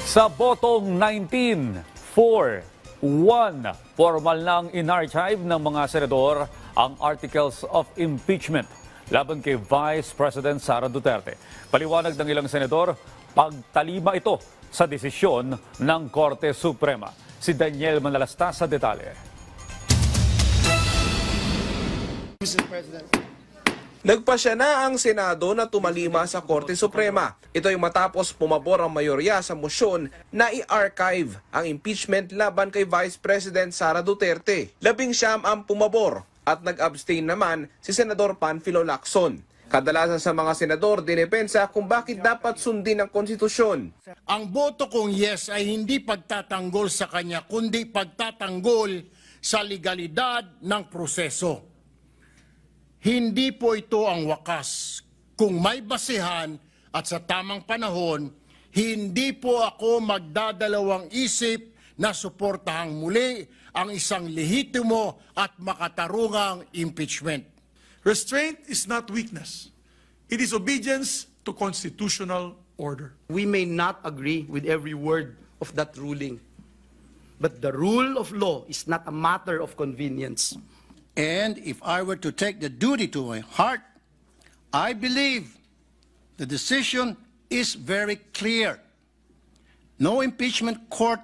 Sa botong 19-4-1, formal nang in-archive ng mga senador ang Articles of Impeachment laban kay Vice President Sara Duterte. Paliwanag ng ilang senador, pagtalima ito sa desisyon ng Korte Suprema. Si Daniel Manalasta sa detalye. Mr. President. Nagpasya na ang Senado na tumalima sa Korte Suprema. Ito ay matapos pumabor ang mayorya sa mosyón na i-archive ang impeachment laban kay Vice President Sara Duterte. 19 ang pumabor at nag-abstain naman si Senador Panfilo Lacson. Kadalasan sa mga senador dinepensa kung bakit dapat sundin ang konstitusyon. Ang boto kong yes ay hindi pagtatanggol sa kanya, kundi pagtatanggol sa legalidad ng proseso. Hindi po ito ang wakas. Kung may basihan at sa tamang panahon, hindi po ako magdadalawang isip na suportahang muli ang isang lehitimo at makatarungang impeachment. Restraint is not weakness. It is obedience to constitutional order. We may not agree with every word of that ruling, but the rule of law is not a matter of convenience. And if I were to take the duty to my heart, I believe the decision is very clear. No impeachment court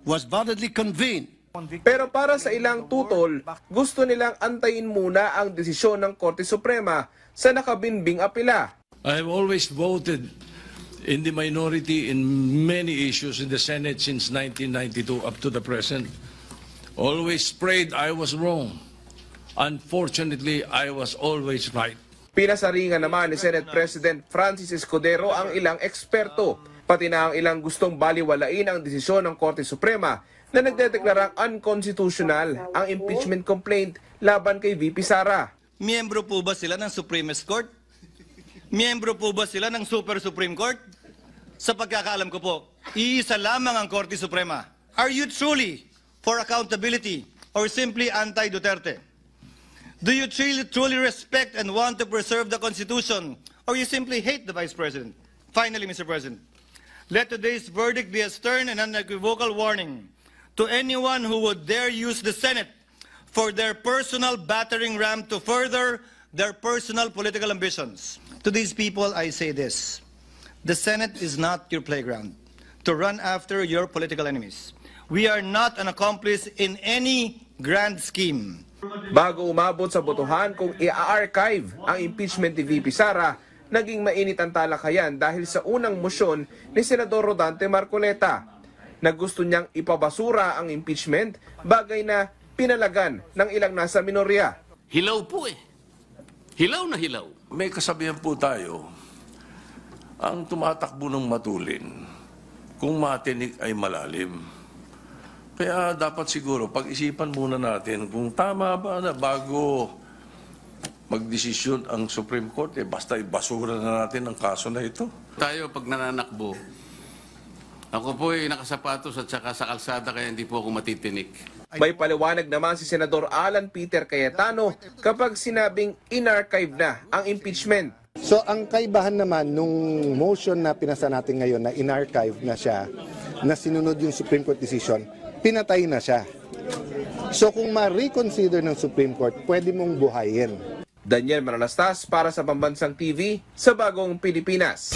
was validly convened. Pero para sa ilang tutol, gusto nilang antayin muna ang desisyon ng Korte Suprema sa nakabinbing apela. I have always voted in the minority in many issues in the Senate since 1992 up to the present. Always prayed I was wrong. Unfortunately, I was always right. Pinasaringan naman ni Senate President Francis Escudero ang ilang eksperto, pati na ang ilang gustong baliwalain ang desisyon ng Korte Suprema na nagdedeklarang unconstitutional ang impeachment complaint laban kay VP Sara. Miyembro po ba sila ng Supreme Court? Miyembro po ba sila ng Super Supreme Court? Sa pagkakaalam ko po, iisa lamang ang Korte Suprema. Are you truly for accountability or simply anti-Duterte? Do you truly respect and want to preserve the Constitution or you simply hate the Vice President? Finally, Mr. President, let today's verdict be a stern and unequivocal warning to anyone who would dare use the Senate for their personal battering ram to further their personal political ambitions. To these people, I say this. The Senate is not your playground to run after your political enemies. We are not an accomplice in any grand scheme. Bago umabot sa botohan kung i-archive ang impeachment ni VP Sara, naging mainit ang talakayan dahil sa unang mosyon ni Senador Rodante Marcoleta na gusto niyang ipabasura ang impeachment, bagay na pinalagan ng ilang nasa minorya. Hilaw po eh. Hilaw na hilaw. May kasabihan po tayo, ang tumatakbo ng matulin, kung matinik ay malalim. Kaya dapat siguro pag-isipan muna natin kung tama ba na bago magdesisyon ang Supreme Court, basta ibasura na natin ang kaso na ito. Tayo pag nananakbo, ako po ay nakasapatos at saka sa kalsada kaya hindi po ako matitinik. May paliwanag naman si Senador Alan Peter Cayetano kapag sinabing in-archive na ang impeachment. So ang kaibahan naman nung motion na pinasa natin ngayon na in-archive na siya, na sinunod yung Supreme Court decision, pinatay na siya. So kung ma-reconsider ng Supreme Court, pwede mong buhayin. Daniel Manalastas para sa Pambansang TV sa Bagong Pilipinas.